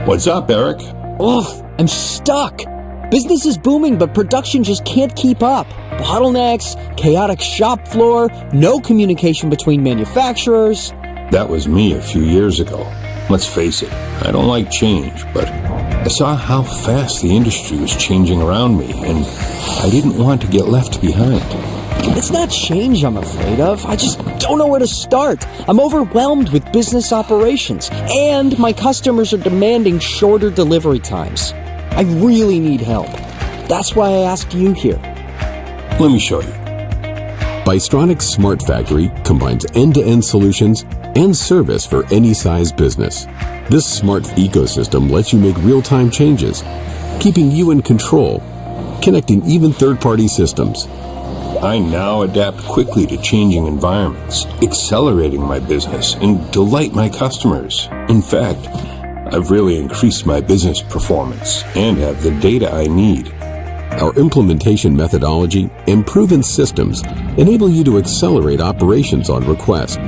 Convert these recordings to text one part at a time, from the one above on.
What's up, Eric? Ugh, I'm stuck. Business is booming, but production just can't keep up. Bottlenecks, chaotic shop floor, no communication between manufacturers. That was me a few years ago. Let's face it, I don't like change, but I saw how fast the industry was changing around me, and I didn't want to get left behind. It's not change I'm afraid of. I just don't know where to start. I'm overwhelmed with business operations, and my customers are demanding shorter delivery times. I really need help. That's why I asked you here. Let me show you. Bystronic Smart Factory combines end-to-end solutions and service for any size business. This smart ecosystem lets you make real-time changes, keeping you in control, connecting even third-party systems. I now adapt quickly to changing environments, accelerating my business, and delight my customers. In fact, I've really increased my business performance and have the data I need. Our implementation methodology and proven systems enable you to accelerate operations on request.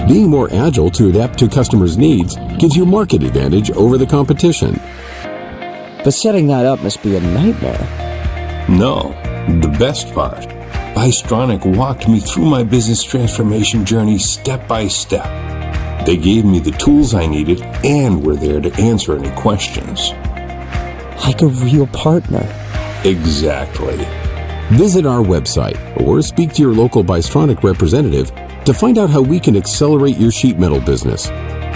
Being more agile to adapt to customers' needs gives you market advantage over the competition. But setting that up must be a nightmare. No, the best part. Bystronic walked me through my business transformation journey step by step. They gave me the tools I needed and were there to answer any questions. Like a real partner. Exactly. Visit our website or speak to your local Bystronic representative to find out how we can accelerate your sheet metal business,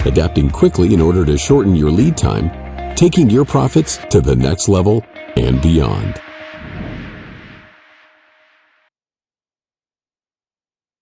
adapting quickly in order to shorten your lead time, taking your profits to the next level and beyond.